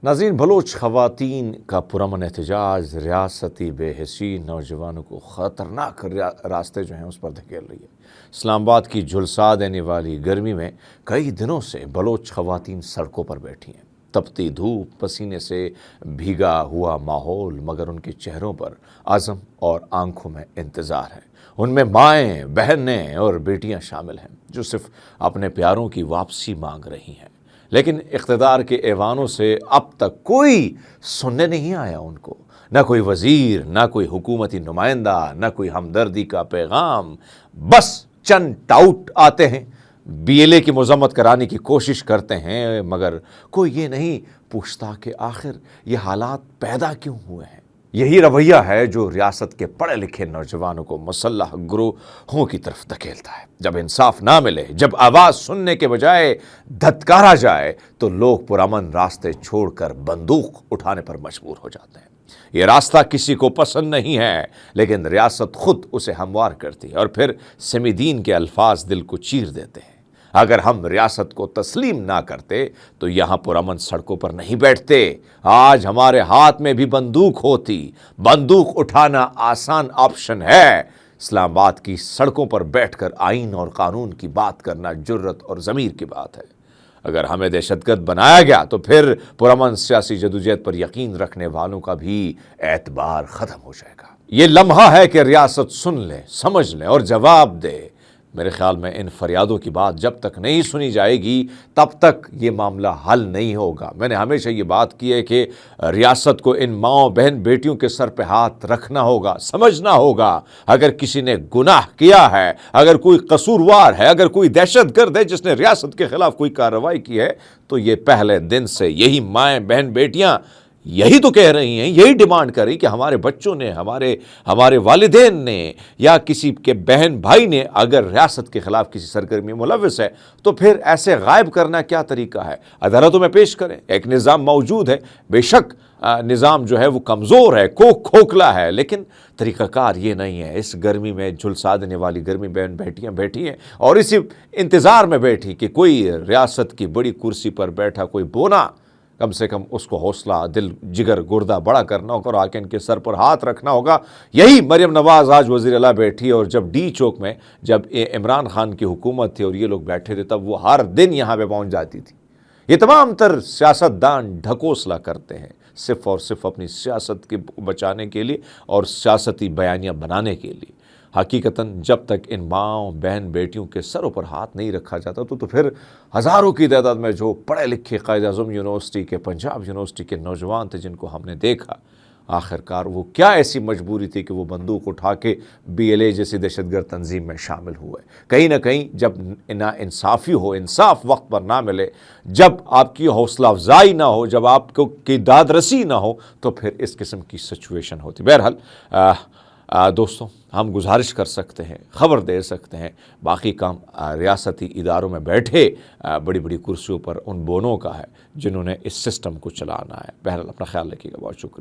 ناظرین، بلوچ خواتین کا پرامن احتجاج ریاستی بے حسی نوجوانوں کو خطرناک راستے جو ہیں اس پر دھکیل رہی ہے۔ اسلام آباد کی جھلسا دینے والی گرمی میں کئی دنوں سے بلوچ خواتین سڑکوں پر بیٹھی ہیں۔ تپتی دھوپ، پسینے سے بھیگا ہوا ماحول، مگر ان کے چہروں پر عزم اور آنکھوں میں انتظار ہے۔ ان میں مائیں، بہنیں اور بیٹیاں شامل ہیں جو صرف اپنے پیاروں کی واپسی مانگ رہی ہیں، لیکن اقتدار کے ایوانوں سے اب تک کوئی سننے نہیں آیا ان کو۔ نہ کوئی وزیر، نہ کوئی حکومتی نمائندہ، نہ کوئی ہمدردی کا پیغام۔ بس چند ٹاؤٹ آتے ہیں، BLA کی مذمت کرانے کی کوشش کرتے ہیں، مگر کوئی یہ نہیں پوچھتا کہ آخر یہ حالات پیدا کیوں ہوئے ہیں۔ یہی رویہ ہے جو ریاست کے پڑھے لکھے نوجوانوں کو مسلح گروہوں کی طرف دھکیلتا ہے۔ جب انصاف نہ ملے، جب آواز سننے کے بجائے دھتکارا جائے، تو لوگ پرامن راستے چھوڑ کر بندوق اٹھانے پر مجبور ہو جاتے ہیں۔ یہ راستہ کسی کو پسند نہیں ہے، لیکن ریاست خود اسے ہموار کرتی ہے، اور پھر سمیع الدین کے الفاظ دل کو چیر دیتے ہیں۔ اگر ہم ریاست کو تسلیم نہ کرتے تو یہاں پرامن سڑکوں پر نہیں بیٹھتے۔ آج ہمارے ہاتھ میں بھی بندوق ہوتی۔ بندوق اٹھانا آسان آپشن ہے۔ اسلام آباد کی سڑکوں پر بیٹھ کر آئین اور قانون کی بات کرنا جرت اور ضمیر کی بات ہے۔ اگر ہمیں دہشت گرد بنایا گیا تو پھر پرامن سیاسی جدوجہد پر یقین رکھنے والوں کا بھی اعتبار ختم ہو جائے گا۔ یہ لمحہ ہے کہ ریاست سن لے، سمجھ لے اور جواب دے۔ میرے خیال میں ان فریادوں کی بات جب تک نہیں سنی جائے گی تب تک یہ معاملہ حل نہیں ہوگا۔ میں نے ہمیشہ یہ بات کی ہے کہ ریاست کو ان ماؤں، بہن، بیٹیوں کے سر پہ ہاتھ رکھنا ہوگا، سمجھنا ہوگا۔ اگر کسی نے گناہ کیا ہے، اگر کوئی قصوروار ہے، اگر کوئی دہشت گرد ہے جس نے ریاست کے خلاف کوئی کارروائی کی ہے، تو یہ پہلے دن سے یہی مائیں، بہن، بیٹیاں یہی تو کہہ رہی ہیں، یہی ڈیمانڈ کر رہی کہ ہمارے بچوں نے، ہمارے والدین نے یا کسی کے بہن بھائی نے اگر ریاست کے خلاف کسی سرگرمی میں ملوث ہے تو پھر ایسے غائب کرنا کیا طریقہ ہے؟ عدالتوں میں پیش کریں۔ ایک نظام موجود ہے، بے شک نظام جو ہے وہ کمزور ہے، کھوکھلا ہے، لیکن طریقہ کار یہ نہیں ہے۔ اس گرمی میں جھلسا دینے والی گرمی بہن بیٹیاں بیٹھی ہیں اور اسی انتظار میں بیٹھی کہ کوئی ریاست کی بڑی کرسی پر بیٹھا کوئی بونا کم سے کم اس کو حوصلہ، دل، جگر، گردہ بڑا کرنا ہوگا اور آکے ان کے سر پر ہاتھ رکھنا ہوگا۔ یہی مریم نواز آج وزیر اعلیٰ بیٹھی، اور جب ڈی چوک میں جب عمران خان کی حکومت تھی اور یہ لوگ بیٹھے تھے تب وہ ہر دن یہاں پہ پہنچ جاتی تھی۔ یہ تمام تر سیاستدان ڈھکوسلا کرتے ہیں صرف اور صرف اپنی سیاست کے بچانے کے لیے اور سیاستی بیانیاں بنانے کے لیے۔ حقیقتاً جب تک ان ماؤں، بہن، بیٹیوں کے سروں پر ہاتھ نہیں رکھا جاتا تو پھر ہزاروں کی تعداد میں جو پڑھے لکھے قائد اعظم یونیورسٹی کے، پنجاب یونیورسٹی کے نوجوان تھے جن کو ہم نے دیکھا، آخرکار وہ کیا ایسی مجبوری تھی کہ وہ بندوق اٹھا کے BLA جیسی دہشت گرد تنظیم میں شامل ہوئے۔ کہیں نہ کہیں جب نا انصافی ہو، انصاف وقت پر نہ ملے، جب آپ کی حوصلہ افزائی نہ ہو، جب آپ کو کی داد رسی نہ ہو، تو پھر اس قسم کی سچویشن ہوتی۔ بہرحال دوستوں، ہم گزارش کر سکتے ہیں، خبر دے سکتے ہیں، باقی کام ریاستی اداروں میں بیٹھے بڑی بڑی کرسیوں پر ان بونوں کا ہے جنہوں نے اس سسٹم کو چلانا ہے۔ بہرحال اپنا خیال رکھیے گا، بہت شکریہ۔